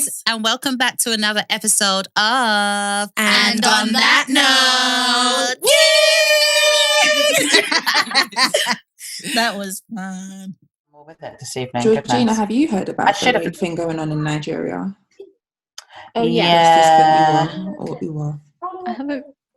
guys, and welcome back to another episode of And on that note, that was fun. More with it this evening. Georgina, have you heard about the rape thing going on in Nigeria? Oh yeah. I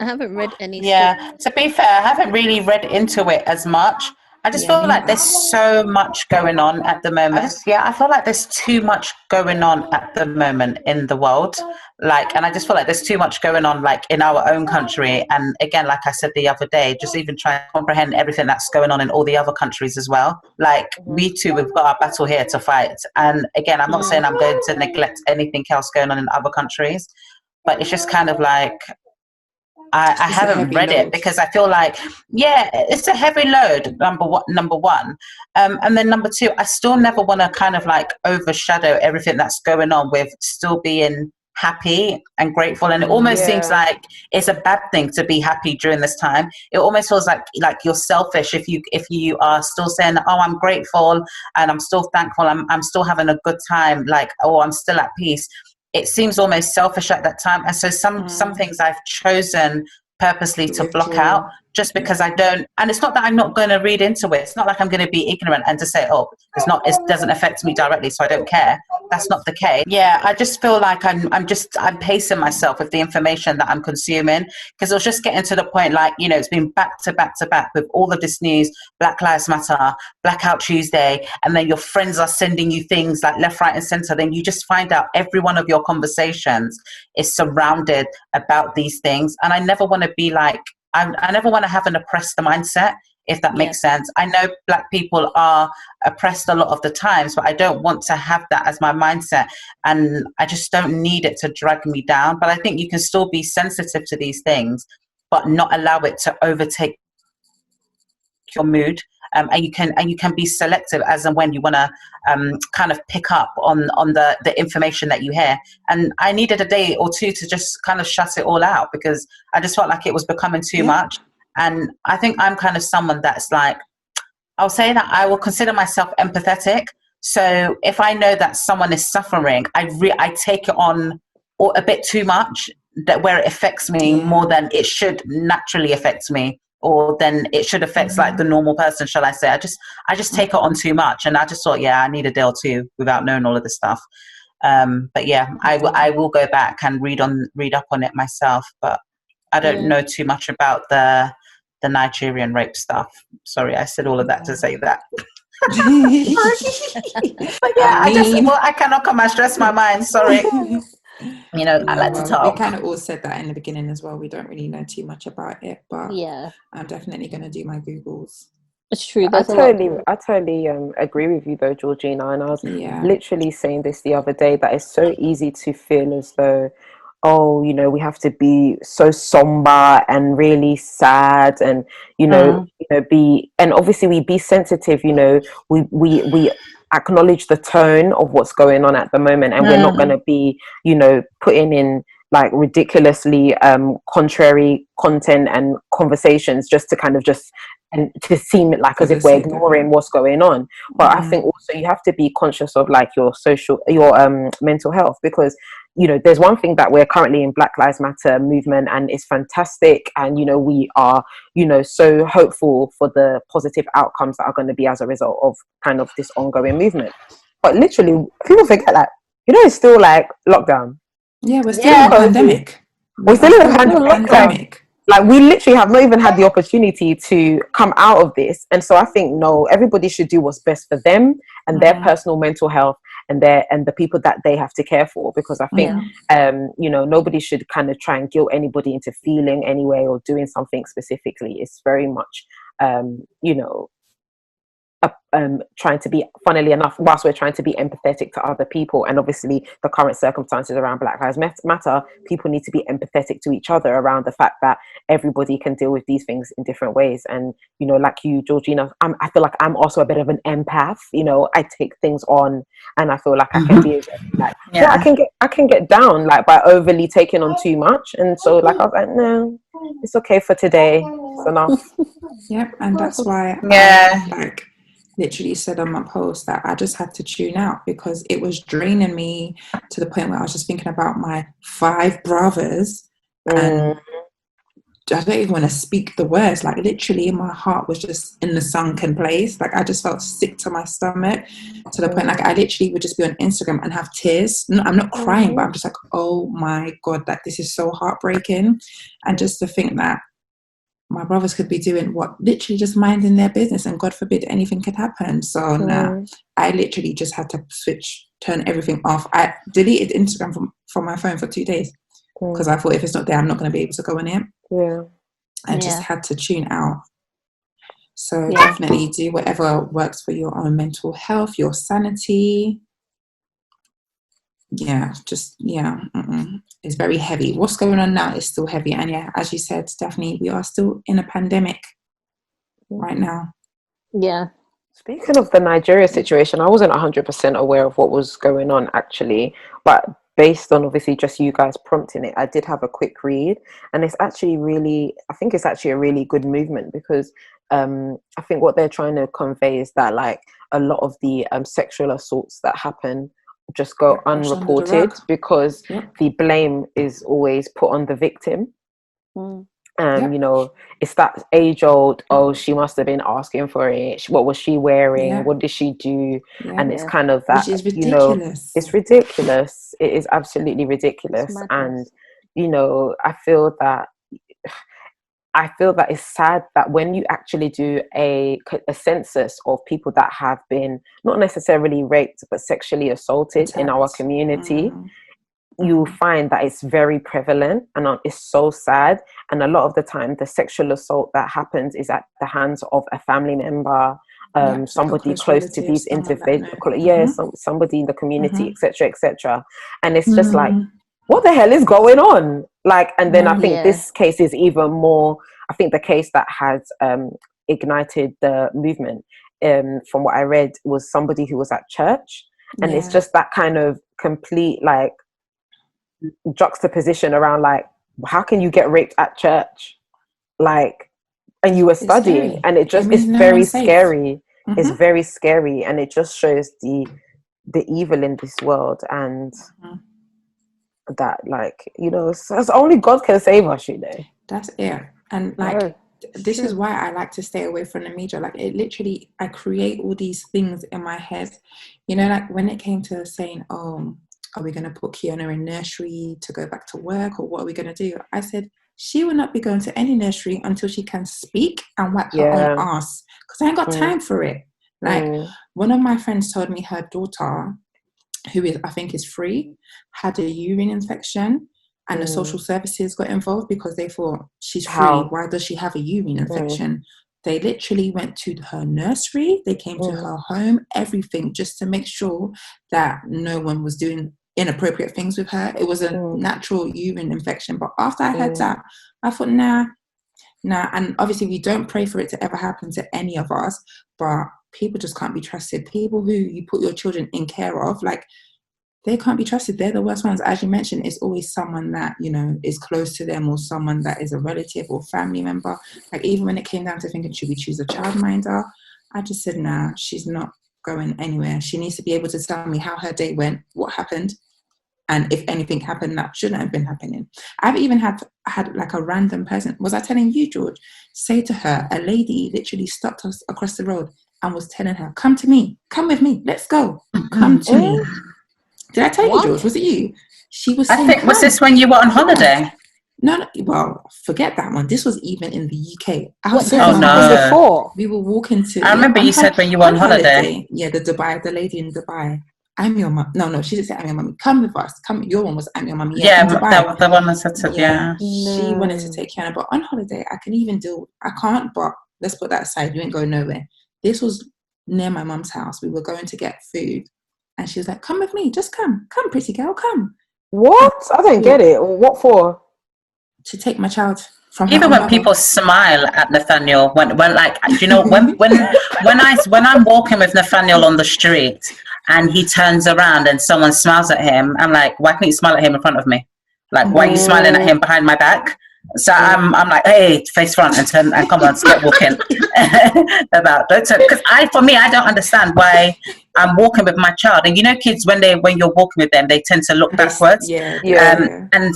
haven't read any. Yeah. To be fair, I haven't really read into it as much. I just feel like there's so much going on at the moment. I feel like there's too much going on at the moment in the world. And I just feel like there's too much going on, like, in our own country. And again, like I said the other day, just even trying to comprehend everything that's going on in all the other countries as well. Like, we too, we've got our battle here to fight. And again, I'm not saying I'm going to neglect anything else going on in other countries, but it's just kind of like, I haven't read it because I feel like, it's a heavy load, number one. And then number two, I still never want to kind of like overshadow everything that's going on with still being happy and grateful. And it almost seems like it's a bad thing to be happy during this time. It almost feels like you're selfish if you are still saying, oh, I'm grateful and I'm still thankful, I'm still having a good time, like, oh, I'm still at peace. It seems almost selfish at that time. And so some things I've chosen purposely to block out just because I don't, and it's not that I'm not going to read into it. It's not like I'm going to be ignorant and to say, oh, it doesn't affect me directly, so I don't care. That's not the case. Yeah, I just feel like I'm pacing myself with the information that I'm consuming, because it was just getting to the point, like, you know, it's been back to back to back with all of this news, Black Lives Matter, Blackout Tuesday, and then your friends are sending you things like left, right, and center. Then you just find out every one of your conversations is surrounded about these things. And I never want to be like, I never want to have an oppressed mindset, if that makes sense. I know Black people are oppressed a lot of the times, but I don't want to have that as my mindset. And I just don't need it to drag me down. But I think you can still be sensitive to these things, but not allow it to overtake your mood. And you can be selective as and when you want to kind of pick up on the information that you hear. And I needed a day or two to just kind of shut it all out, because I just felt like it was becoming too much. And I think I'm kind of someone that's like, I'll say that I will consider myself empathetic. So if I know that someone is suffering, I take it on a bit too much, that where it affects me more than it should naturally affect me, or then it should affect like the normal person, shall I say. I just take it on too much. And I just thought, I need a day or two without knowing all of this stuff. But I will go back and read up on it myself. But I don't know too much about the Nigerian rape stuff. Sorry, I said all of that to say that. But I cannot come and stress my mind. Sorry. You know, I like to talk. We kind of all said that in the beginning as well. We don't really know too much about it, but I'm definitely going to do my Googles. It's true. I totally agree with you though, Georgina. And I was literally saying this the other day, that it's so easy to feel as though, oh, you know, we have to be so somber and really sad, and you know, and obviously we be sensitive. You know, we acknowledge the tone of what's going on at the moment, and we're not going to be, you know, putting in like ridiculously contrary content and conversations just to kind of and to seem like as if we're ignoring what's going on. But I think also you have to be conscious of like your mental health, because you know, there's one thing that we're currently in Black Lives Matter movement, and it's fantastic. And, you know, we are, you know, so hopeful for the positive outcomes that are going to be as a result of kind of this ongoing movement. But literally, people forget that, you know, it's still like lockdown. Yeah, we're still in a pandemic. We're still in a pandemic. Like, we literally have not even had the opportunity to come out of this. And so I think, no, everybody should do what's best for them and their personal mental health and the people that they have to care for. Because I think, you know, nobody should kind of try and guilt anybody into feeling any way or doing something specifically. It's very much, you know, trying to be, funnily enough, whilst we're trying to be empathetic to other people, and obviously the current circumstances around Black Lives Matter, people need to be empathetic to each other around the fact that everybody can deal with these things in different ways. And, you know, like you, Georgina, I feel like I'm also a bit of an empath. You know, I take things on, and I feel like I can be like, I can get down like by overly taking on too much. And so like I was like, no, it's okay for today. It's enough. Yep, and that's why literally said on my post that I just had to tune out because it was draining me to the point where I was just thinking about my 5 brothers and I don't even want to speak the words. Like literally my heart was just in the sunken place. Like I just felt sick to my stomach to the point like I literally would just be on Instagram and have tears. No, I'm not crying, but I'm just like, oh my God, that this is so heartbreaking. And just to think that my brothers could be doing what, literally just minding their business, and God forbid anything could happen. So I literally just had to turn everything off. I deleted Instagram from my phone for 2 days because I thought if it's not there, I'm not going to be able to go on it. I just had to tune out. So definitely do whatever works for your own mental health, your sanity. It's very heavy. What's going on now is still heavy. And as you said, Stephanie, we are still in a pandemic right now. Speaking of the Nigeria situation, I wasn't 100% aware of what was going on actually, but based on obviously just you guys prompting it, I did have a quick read, and it's actually I think it's actually a really good movement because I think what they're trying to convey is that like a lot of the sexual assaults that happen just go unreported because the blame is always put on the victim. You know, it's that age old, oh, she must have been asking for it, what was she wearing, what did she do, and it's kind of that, which is ridiculous. You know, it's ridiculous. It is absolutely ridiculous. And you know, I feel that it's sad that when you actually do a census of people that have been not necessarily raped but sexually assaulted in our community, you find that it's very prevalent, and it's so sad. And a lot of the time the sexual assault that happens is at the hands of a family member, somebody like close to these individuals, somebody in the community, etc. And it's just like, what the hell is going on? Like, and then I think this case is even more, I think the case that has ignited the movement, from what I read, was somebody who was at church, and it's just that kind of complete like juxtaposition around like, how can you get raped at church, like, and you were studying, and it just it's very scary. It's very scary, and it just shows the evil in this world, and that, like, you know, it's only God can save us, you know. That's it. And like this is why I like to stay away from the media. Like, it literally, I create all these things in my head, you know, like when it came to saying, oh, are we going to put Kiana in nursery to go back to work, or what are we going to do? I said, she will not be going to any nursery until she can speak and wipe her own ass, because I ain't got time for it. Like, one of my friends told me her daughter, who is, I think is 3, had a urine infection, and the social services got involved because they thought, she's 3, why does she have a urine infection? They literally went to her nursery, they came to her home, everything, just to make sure that no one was doing inappropriate things with her. It was a natural urine infection. But after I heard that, I thought, nah. And obviously we don't pray for it to ever happen to any of us, but people just can't be trusted. People who you put your children in care of, like, they can't be trusted. They're the worst ones. As you mentioned, it's always someone that, you know, is close to them, or someone that is a relative or family member. Like, even when it came down to thinking, should we choose a childminder? I just said, nah, she's not going anywhere. She needs to be able to tell me how her day went, what happened, and if anything happened that shouldn't have been happening. I've even had like a random person, was I telling you, George, say to her, a lady literally stopped us across the road and was telling her, come to me, come with me, let's go, come to me. Did I tell you, George? Was it you? She was saying, I think, was this when you were on holiday? No, well, forget that one. This was even in the UK. Before? We were walking to... I remember you said when you were on holiday. Yeah, the lady in Dubai. I'm your mum. No, she didn't say I'm your mummy. Come with us. Come. Your one was I'm your mummy. Yeah, the one that said, yeah. She wanted to take Kiana, but on holiday, I can't, but let's put that aside. You ain't going nowhere. This was near my mum's house. We were going to get food. And she was like, come with me. Just come. Come, pretty girl, come. What? I don't get it. What for? To take my child from her. Even when people smile at Nathaniel, when like, you know, when I'm walking with Nathaniel on the street and he turns around and someone smiles at him, I'm like, why can't you smile at him in front of me? Like, why are you smiling at him behind my back? So I'm like, hey, face front and turn and come on, let's get walking. Because for me, I don't understand why I'm walking with my child. And you know, kids when you're walking with them, they tend to look backwards. And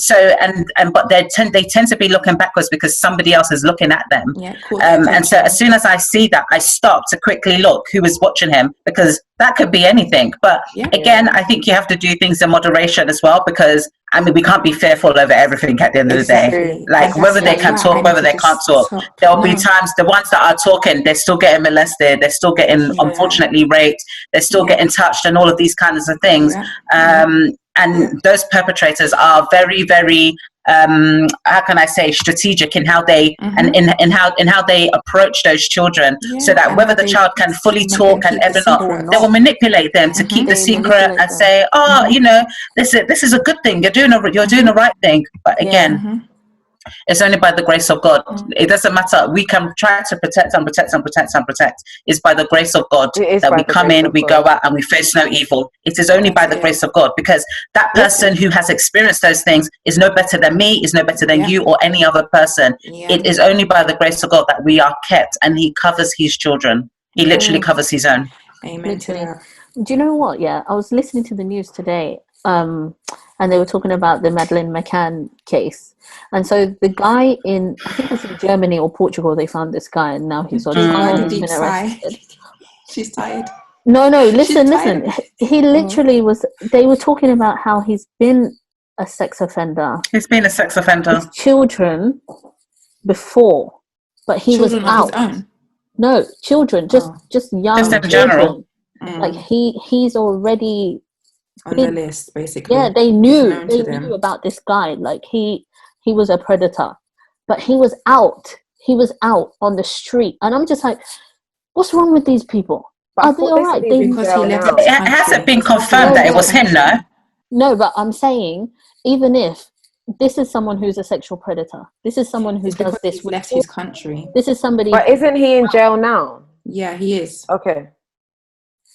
but they tend to be looking backwards because somebody else is looking at them. And so as soon as I see that, I stop to quickly look who is watching him, because that could be anything. But again, I think you have to do things in moderation as well, because I mean, we can't be fearful over everything at the end of the day. Like whether they can talk, whether they can't talk. There'll be times the ones that are talking, they're still getting molested, they're still getting unfortunately raped, they're still getting touched, and all of these kinds of things. And those perpetrators are very, very how can I say, strategic in how they and in how they approach those children, so that whether the child can fully talk and ever not, they will manipulate them to keep the secret and say, oh, you know, this is a good thing, you're doing the right thing. But again, it's only by the grace of God. It doesn't matter. We can try to protect and protect and protect and protect. It's by the grace of God that we come in, we go out, and we face no evil. It is only by the grace of God, because that person who has experienced those things is no better than me, is no better than you or any other person. It is only by the grace of God that we are kept, and he covers his children. He literally covers his own. Amen to that. Do you know what? Yeah, I was listening to the news today, and they were talking about the Madeleine McCann case. And so the guy in, I think it's in Germany or Portugal, they found this guy, and now he's on trial. He's been arrested. She's tired. No, listen. He literally was, they were talking about how he's been a sex offender. He's been a sex offender. With children before, but he was out. His own? No, children, just young just in children. General. Like he's already on the list, basically. Yeah, they knew about this guy. Like he was a predator, but he was out on the street, and I'm just like, what's wrong with these people? Are they all right? It hasn't been confirmed that it was him, no, but I'm saying, even if this is someone who's a sexual predator, this is someone who does this, left his country, this is somebody, but isn't he in jail now? Yeah, he is. Okay,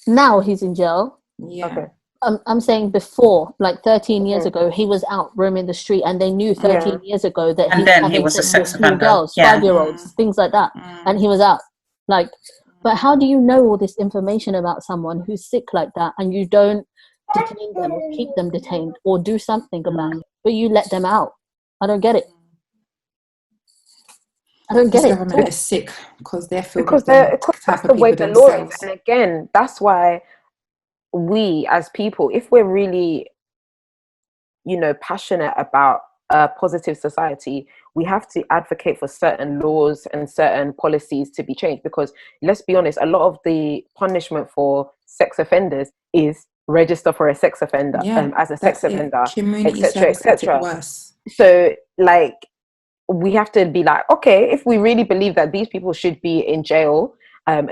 now he's in jail. Yeah. Okay. I'm saying before, like 13 years ago, he was out roaming the street, and they knew 13 years ago that he was a sex offender. Girls, 5-year-olds, things like that, and he was out. Like, but how do you know all this information about someone who's sick like that, and you don't detain them or keep them detained or do something about it, but you let them out? I don't get it. This government is sick because they're filled with that's the way the law is, and again, that's why. We as people, if we're really, passionate about a positive society, we have to advocate for certain laws and certain policies to be changed, because let's be honest, a lot of the punishment for sex offenders is register for a sex offender as a sex offender, etc. So like, we have to be like, okay, if we really believe that these people should be in jail,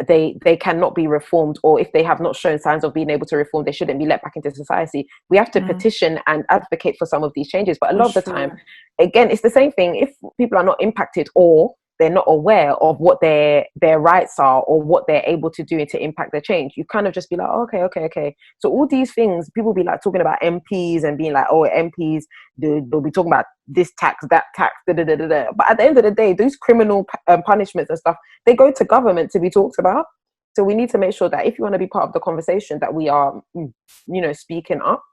they cannot be reformed, or if they have not shown signs of being able to reform, they shouldn't be let back into society. We have to petition and advocate for some of these changes. But a lot of the time, again, it's the same thing. If people are not impacted, or they're not aware of what their rights are, or what they're able to do to impact their change, you kind of just be like, oh, okay. So all these things, people be like talking about MPs and being like, oh, MPs, they'll be talking about this tax, that tax, But at the end of the day, those criminal punishments and stuff, they go to government to be talked about. So we need to make sure that if you want to be part of the conversation, that we are, speaking up.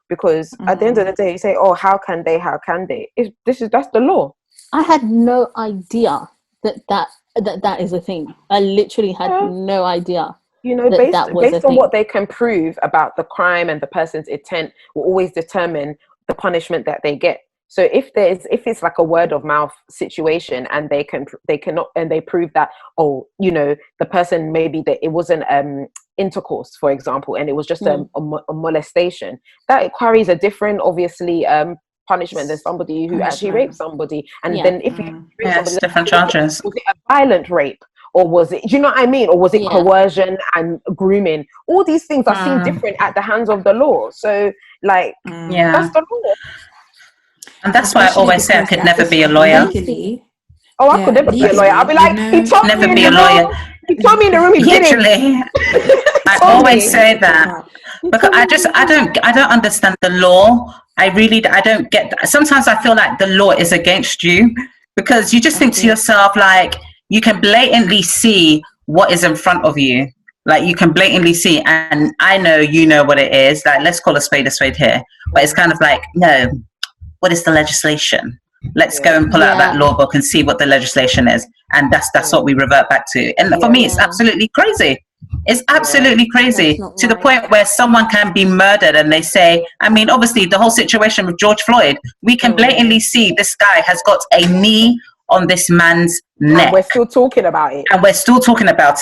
Because at the end of the day, you say, oh, how can they? That's the law. I had no idea that is a thing. I literally had no idea. Based on what they can prove about the crime and the person's intent, will always determine the punishment that they get. So if it's like a word of mouth situation, and they cannot, and they prove that, the person, maybe that it wasn't intercourse, for example, and it was just a molestation, that it carries a different, obviously, punishment than somebody who actually raped somebody. And then if you different charges. Was it a violent rape, or was it, do you know what I mean, or was it coercion and grooming? All these things are seen different at the hands of the law. So like, that's the law. And that's why I always say I could never be a lawyer. I could never be a lawyer. I'll be like, he told me never be a lawyer. He told me in the room he did it. I always say that, because I don't understand the law. I don't get that. Sometimes I feel like the law is against you, because you just think to yourself, like, you can blatantly see what is in front of you. Like, you can blatantly see, and I know you know what it is. Like, let's call a spade here. But it's kind of like, no, what is the legislation? Let's go and pull out that law book and see what the legislation is. And that's what we revert back to. And for me, it's absolutely crazy. It's absolutely crazy to the point where someone can be murdered and they say, I mean, obviously the whole situation with George Floyd, we can blatantly see this guy has got a knee on this man's neck. And we're still talking about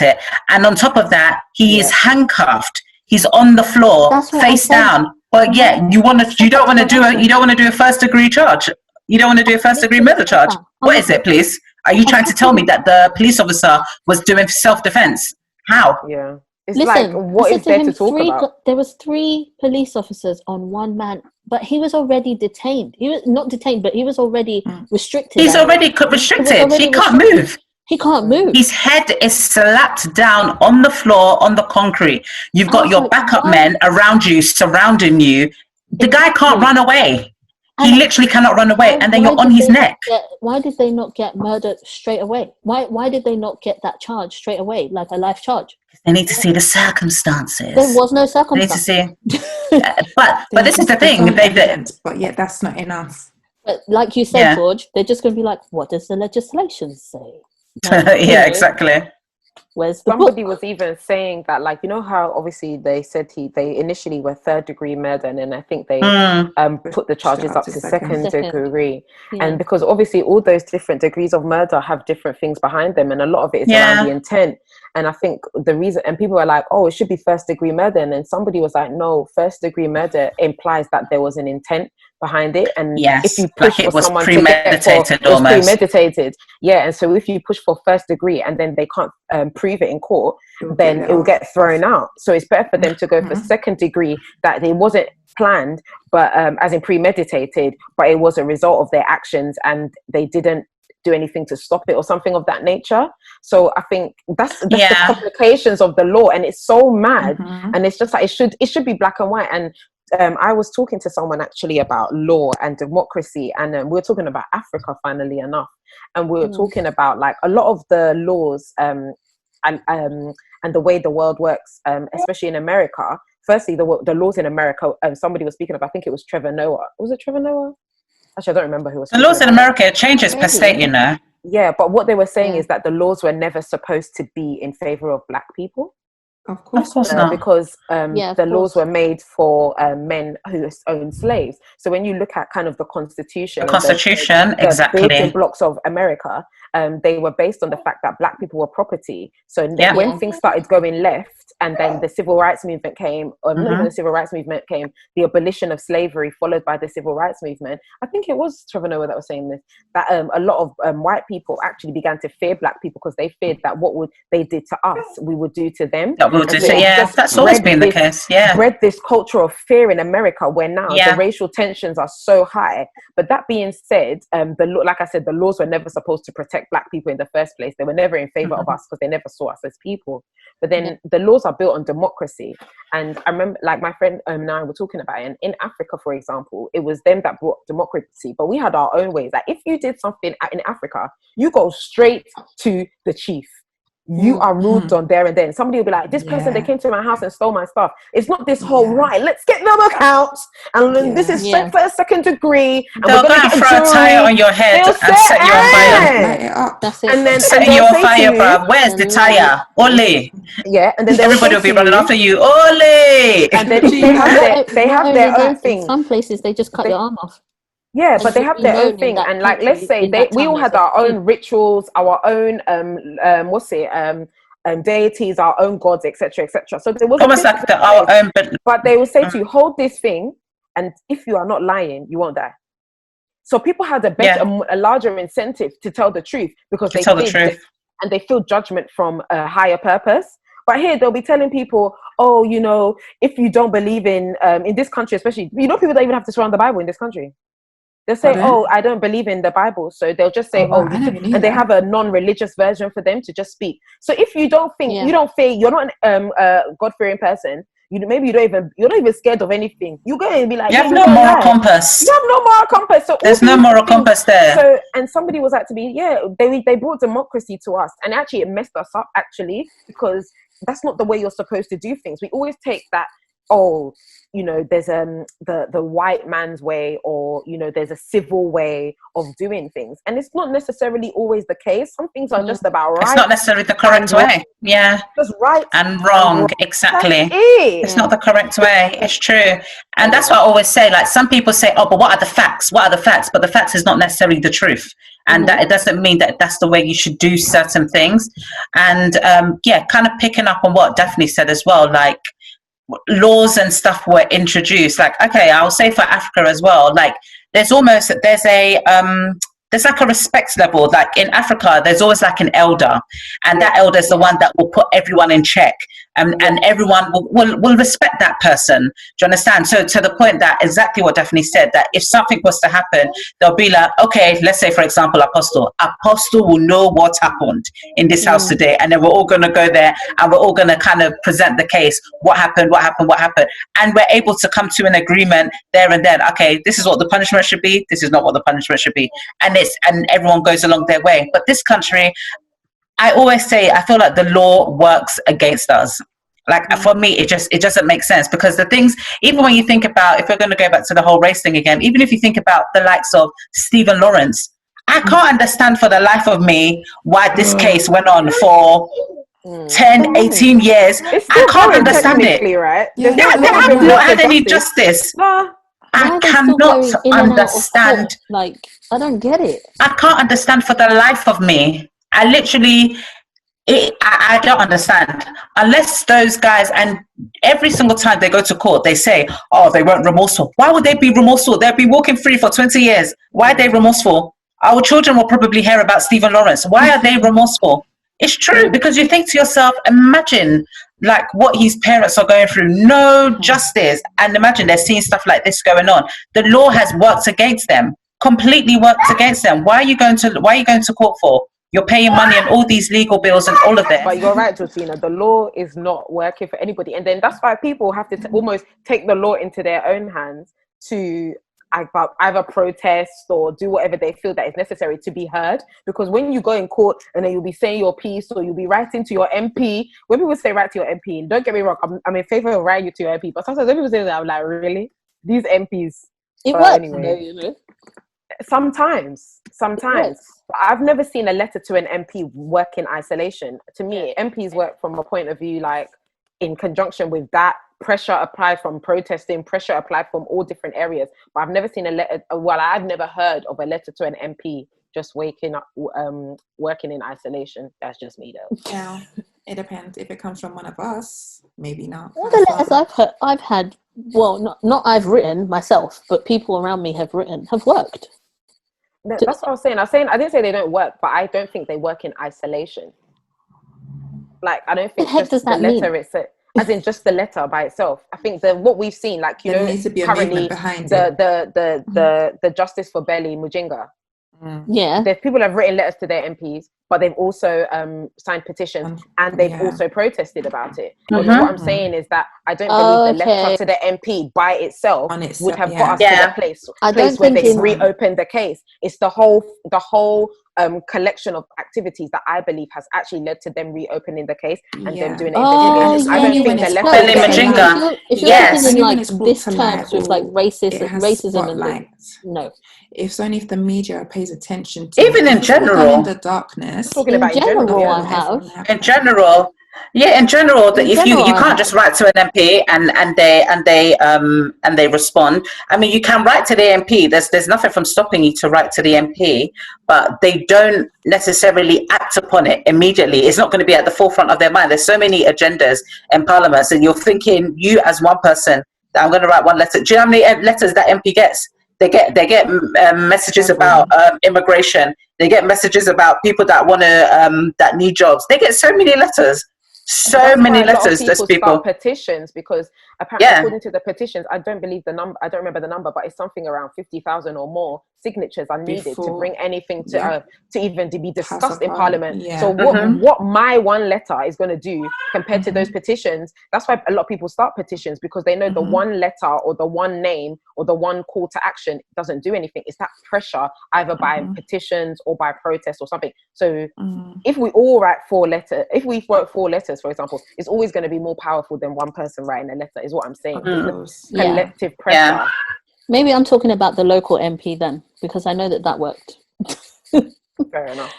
it. And on top of that, he is handcuffed. He's on the floor, face down. But you don't want to do a first degree charge. You don't want to do a first degree murder charge. What is it, please? Are you trying to tell me that the police officer was doing self-defense? How? Yeah. It's like, what is there to talk about? There was 3 police officers on one man, but he was already detained. He was not detained, but he was already restricted. He's already restricted. He can't move. He can't move. His head is slapped down on the floor, on the concrete. You've got your backup men around you, surrounding you. The guy can't run away. He literally cannot run away, and then you're on his neck. Why did they not get murdered straight away? Why did they not get that charge straight away, like a life charge? They need to see the circumstances. There was no circumstance. They need to see. But this is the thing. But yet that's not enough. But like you said, George, they're just going to be like, what does the legislation say? Like, exactly. Where's the Somebody book? was even saying that, like, you know how obviously they said they initially were 3rd degree murder, and then I think they put the charges up to second degree. And because obviously all those different degrees of murder have different things behind them, and a lot of it is around the intent. And I think the reason, and people are like, oh, it should be 1st degree murder, and then somebody was like, no, 1st degree murder implies that there was an intent behind it, and if you push like it for was someone premeditated, it was premeditated, and so if you push for 1st degree and then they can't prove it in court, then it will get thrown out. So it's better for them to go for 2nd degree, that it wasn't planned, but as in premeditated, but it was a result of their actions and they didn't do anything to stop it or something of that nature. So I think that's the complications of the law, and it's so mad. And it's just like it should be black and white. And I was talking to someone actually about law and democracy, and we were talking about Africa, funnily enough, and we were talking about like a lot of the laws and the way the world works, especially in America. Firstly, the laws in America, somebody was speaking about, I think it was Trevor Noah. Was it Trevor Noah? Actually, I don't remember who was. The laws in America changes per state, you know. Yeah, but what they were saying is that the laws were never supposed to be in favor of black people. Of course not. Because the laws were made for men who own slaves. So when you look at kind of the Constitution, the building blocks of America, they were based on the fact that black people were property. So when things started going left, and then the civil rights movement came, or not even the civil rights movement came, the abolition of slavery followed by the civil rights movement. I think it was Trevor Noah that was saying this, that a lot of white people actually began to fear black people because they feared that what they did to us, we would do to them. That's always been the case. Bred this culture of fear in America, where now the racial tensions are so high. But that being said, like I said, the laws were never supposed to protect black people in the first place. They were never in favor of us because they never saw us as people. But then the laws are built on democracy. And I remember, like, my friend and I were talking about it, and in Africa, for example, it was them that brought democracy, but we had our own ways. Like, if you did something in Africa, you go straight to the chief. You are ruled on there and then. Somebody will be like, this person, they came to my house and stole my stuff. It's not this whole, right, let's get them accounts. And this is first, second degree. And they'll go and throw a tire on your head and set you on fire. Light it up. That's it. And then set you on fire, bruv. Where's the tire? Ole. Yeah. And then everybody will be running after you. Ole. And then they have their own thing. In some places, they just cut your arm off. Yeah, but they have their own thing, and like, let's say we all had our own rituals, our own deities, our own gods, etc., etc. So there was almost like our own, but they will say to you, hold this thing, and if you are not lying, you won't die. So people had a larger incentive to tell the truth because they tell the truth, and they feel judgment from a higher purpose. But here they'll be telling people, oh, you know, if you don't believe in this country, especially, you know, people don't even have to swear on the Bible in this country. They'll say, oh, I don't believe in the Bible. So they'll just say, and they have a non-religious version for them to just speak. So if you don't think, you don't fear, you're not a God-fearing person, maybe you're not even scared of anything. You go and be like, you have no moral compass. You have no moral compass. So there's no moral compass there. So, and somebody was like to me, they brought democracy to us, and actually it messed us up actually, because that's not the way you're supposed to do things. We always take that, there's the white man's way, or there's a civil way of doing things, and it's not necessarily always the case. Some things are just about right. It's not necessarily the correct way. Yeah, just right and wrong. Exactly. It's not the correct way. It's true, and that's what I always say. Like, some people say, "Oh, but what are the facts? What are the facts?" But the facts is not necessarily the truth, and that it doesn't mean that that's the way you should do certain things. And kind of picking up on what Daphne said as well, like, laws and stuff were introduced. Like, okay, I'll say for Africa as well, like there's like a respect level. Like in Africa, there's always like an elder, and that elder is the one that will put everyone in check, and everyone will respect that person. Do you understand? So to the point that exactly what Daphne said, that if something was to happen, they'll be like, okay, let's say for example, Apostle will know what happened in this house today, and then we're all going to go there and we're all going to kind of present the case, what happened, and we're able to come to an agreement there and then. Okay, this is what the punishment should be, this is not what the punishment should be, and everyone goes along their way. But this country, I always say, I feel like the law works against us. Like, for me, it doesn't make sense, because the things, even when you think about, if we're going to go back to the whole race thing again, even if you think about the likes of Stephen Lawrence, I can't understand for the life of me why this case went on for 10, 18 years. I can't understand it. Right? They have not had any justice. I cannot understand. Like, I don't get it. I can't understand for the life of me. I literally, I don't understand. Unless those guys, and every single time they go to court, they say, oh, they weren't remorseful. Why would they be remorseful? They've been walking free for 20 years. Why are they remorseful? Our children will probably hear about Stephen Lawrence. Why are they remorseful? It's true, because you think to yourself, imagine like what his parents are going through, no justice, and imagine they're seeing stuff like this going on. The law has worked against them, completely worked against them. Why are you going to court for? You're paying money and all these legal bills and all of that. But you're right, Georgina, the law is not working for anybody, and then that's why people have to almost take the law into their own hands to either protest or do whatever they feel that is necessary to be heard. Because when you go in court and then you'll be saying your piece, or you'll be writing to your MP, when people say write to your MP, and don't get me wrong, I'm in favor of writing to your MP, but sometimes when people say that, I'm like, really? These MPs? It works, anyway. Sometimes. But I've never seen a letter to an MP work in isolation. To me, MPs work from a point of view, like, in conjunction with that, pressure applied from protesting, pressure applied from all different areas. But I've never seen a letter, I've never heard of a letter to an MP just waking up, working in isolation. That's just me though. Yeah, it depends. If it comes from one of us, maybe not. All the letters I've had, well, not I've written myself, but people around me have written, have worked. No, that's what I was saying. I didn't say they don't work, but I don't think they work in isolation. Like, I don't think what the heck does that mean? As in just the letter by itself. I think what we've seen, like, there needs to be a currently behind the Justice for Belly Mujinga. Yeah, there's people have written letters to their MPs, but they've also signed petitions, and they've also protested about it. But what I'm saying is that I don't believe the letter to the MP by itself would have got us to the place where they reopened the case. It's the whole collection of activities that I believe has actually led to them reopening the case and them doing investigations. I don't think the letter to Jinga. If you're thinking like this terms with like racism and like, no. It's only if the media pays attention to even in general, in the darkness. Talking about in general, that if you can't just write to an MP and they respond. I mean, you can write to the MP. There's nothing from stopping you to write to the MP, but they don't necessarily act upon it immediately. It's not going to be at the forefront of their mind. There's so many agendas in parliaments, and you're thinking, you as one person, that I'm going to write one letter. Do you know how many letters that MP gets? They get messages about immigration. They get messages about people that want to that need jobs. They get so many letters. So many letters. There's people petitions, because apparently, according to the petitions, I don't believe the number. I don't remember the number, but it's something around 50,000 or more signatures are needed to bring anything to even to be discussed in Parliament. So what my one letter is going to do compared to those petitions? That's why a lot of people start petitions, because they know the one letter or the one name or the one call to action doesn't do anything. It's that pressure either by petitions or by protest or something. So if we all write 4 letters, if we wrote 4 letters, for example, it's always going to be more powerful than one person writing a letter, is what I'm saying. Collective pressure. Maybe I'm talking about the local MP then, because I know that worked. Fair enough.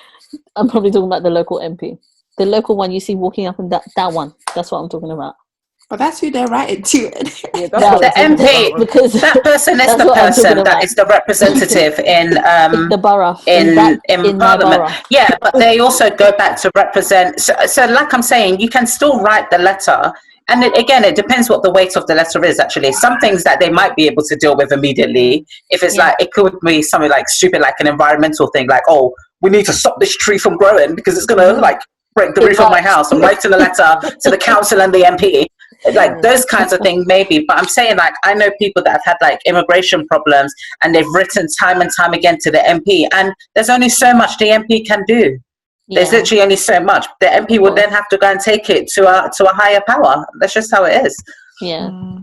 I'm probably talking about the local MP. The local one you see walking up, and that one. That's what I'm talking about. But that's who they're writing to. Yeah, the MP, because that person is the person that is the representative in the borough in Parliament. Borough. Yeah, but they also go back to represent. So like I'm saying, you can still write the letter. And it depends what the weight of the letter is, actually. Some things that they might be able to deal with immediately. If it's like, it could be something like stupid, like an environmental thing, like, oh, we need to stop this tree from growing because it's going to like break the roof of my house. I'm writing a letter to the council and the MP. Like those kinds of things, maybe. But I'm saying, like, I know people that have had like immigration problems and they've written time and time again to the MP. And there's only so much the MP can do. There's literally only so much. The MP will then have to go and take it to a higher power. That's just how it is. Yeah.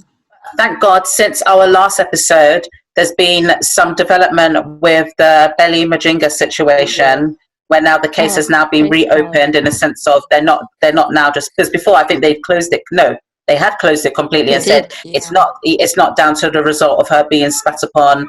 Thank God, since our last episode, there's been some development with the Ma Jinga situation, where now the case has now been reopened in a sense of they're not now just, because before I think they closed it. No, they had closed it completely and said it's not down to the result of her being spat upon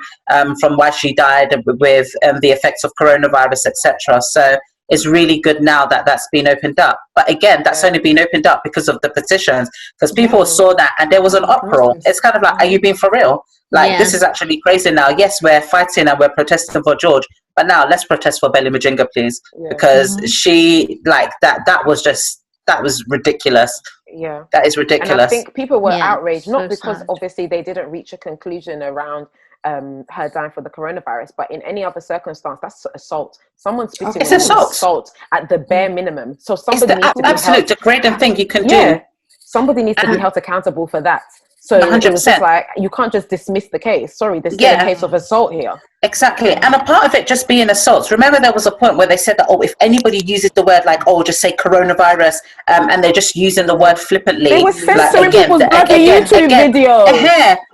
from why she died with the effects of coronavirus, etc. So it's really good now that that's been opened up. But again, that's only been opened up because of the petitions, because people saw that and there was an uproar. It's kind of like, are you being for real? Like, this is actually crazy now. Yes, we're fighting and we're protesting for George, but now let's protest for Ma Jinga, please. Because she, like, that was ridiculous. Yeah. That is ridiculous. And I think people were outraged, not because obviously they didn't reach a conclusion around her dying for the coronavirus, but in any other circumstance, that's assault. Someone spitting on assault at the bare minimum. So somebody it's the absolute degrading thing you can do. Somebody needs to be held accountable for that. So 100%. It was just like, you can't just dismiss the case. Sorry, there's still a case of assault here. Exactly. And a part of it just being assaults. Remember, there was a point where they said that, if anybody uses the word like, just say coronavirus, and they're just using the word flippantly. They were censoring people's bloody YouTube videos.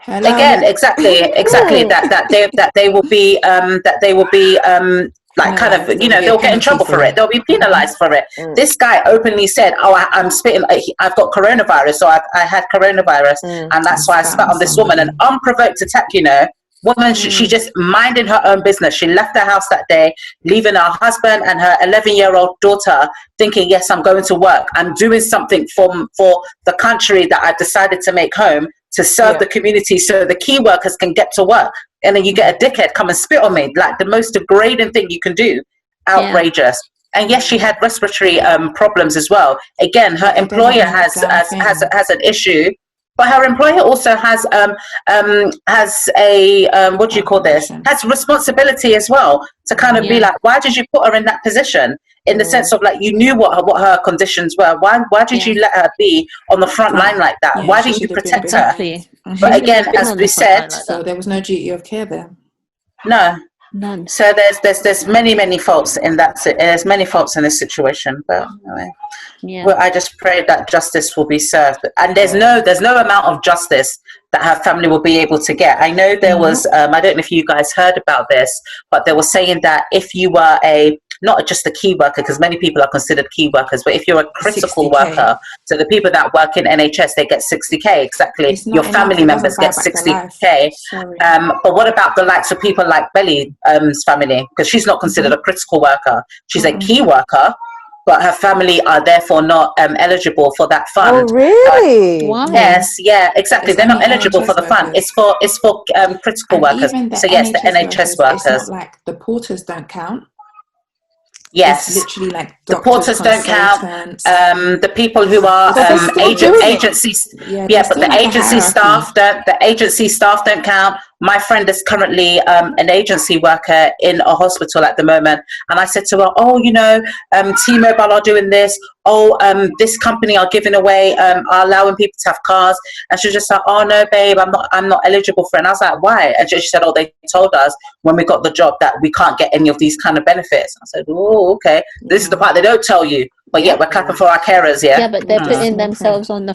Again, exactly. that they will be like kind of, they'll get in trouble for it. They'll be penalized for it. This guy openly said, I'm spitting, I've got coronavirus, so I had coronavirus, and that's why I spat on this woman. An unprovoked attack, woman, she just minding her own business. She left the house that day, leaving her husband and her 11-year-old daughter, thinking, yes, I'm going to work. I'm doing something for the country that I've decided to make home, to serve the community so the key workers can get to work. And then you get a dickhead come and spit on me, like the most degrading thing you can do. Outrageous. And yes, she had respiratory problems as well. Again, her employer has an issue, but her employer also has a what do you call this? Has responsibility as well to kind of be like, why did you put her in that position? In the sense of, like, you knew what her conditions were. Why did you let her be on the front line like that? Why didn't you protect her? But again, as we said, so there was no duty of care there. No. None. So there's many faults in that. There's many faults in this situation. But anyway, well, I just pray that justice will be served. And there's no amount of justice that her family will be able to get. I know there was. I don't know if you guys heard about this, but they were saying that if you were not just a key worker, because many people are considered key workers, but if you're a critical 60K. Worker, so the people that work in NHS, they get 60K, exactly. Your family members get 60K. But what about the likes of people like Belly's family? Because she's not considered a critical worker. She's a key worker, but her family are therefore not eligible for that fund. Oh, really? Why? Yes, yeah, exactly. They're not eligible for the fund. It's for critical workers. So yes, the NHS workers. It's not like the porters don't count. Yes, it's literally like the porters don't count. The people who are agencies, but the agency staff don't. The agency staff don't count. my friend is currently an agency worker in a hospital at the moment. And I said to her, oh, T-Mobile are doing this. Oh, this company are giving away, are allowing people to have cars. And she was just like, oh no, babe, I'm not eligible for it. And I was like, why? And she said, oh, they told us when we got the job that we can't get any of these kind of benefits. I said, oh, okay. This is the part they don't tell you. But we're clapping for our carers, Yeah, but they're putting themselves on the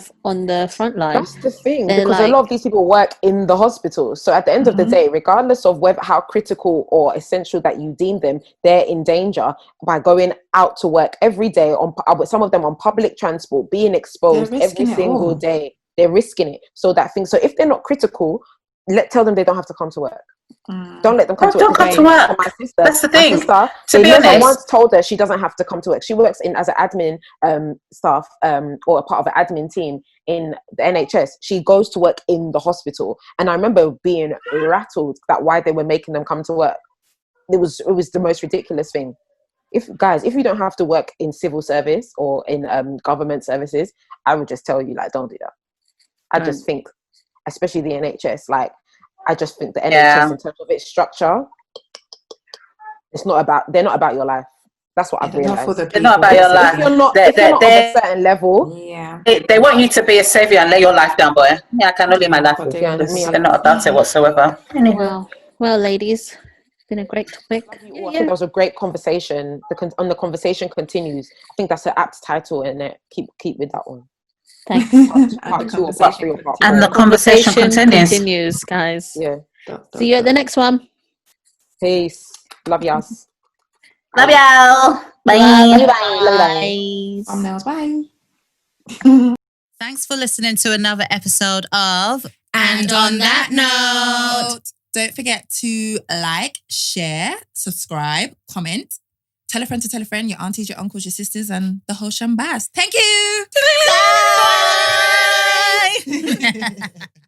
front line. That's the thing, because a lot of these people work in the hospital. So at the end of the day, regardless of how critical or essential that you deem them, they're in danger by going out to work every day, some of them on public transport, being exposed every single day. They're risking it. So if they're not critical, tell them they don't have to come to work. Don't let them come to work. Don't come to work. My sister, that's the thing. My sister, they never once told her she doesn't have to come to work. She works as an admin staff or a part of an admin team in the NHS. She goes to work in the hospital, and I remember being rattled that why they were making them come to work. It was the most ridiculous thing. If you don't have to work in civil service or in government services, I would just tell you, don't do that. I just think, especially the NHS, I just think the NHS in terms of its structure, they're not about your life. That's what I've realised. They're not about your life. If you're not of a certain level, they want you to be a saviour and lay your life down, boy. Yeah, I cannot live my life. They're not about it whatsoever. Well, ladies, it's been a great topic. I think that was a great conversation. The conversation continues. I think that's an apt title, and keep with that one. Thanks. And the conversation continues, guys. Yeah. See you at the next one. Peace. Love y'all. Love y'all. Bye. Bye. Thumbnails. Bye. Thanks for listening to another episode of And on that note, don't forget to like, share, subscribe, comment. Tell a friend to tell a friend, your aunties, your uncles, your sisters, and the whole shambas. Thank you. Bye.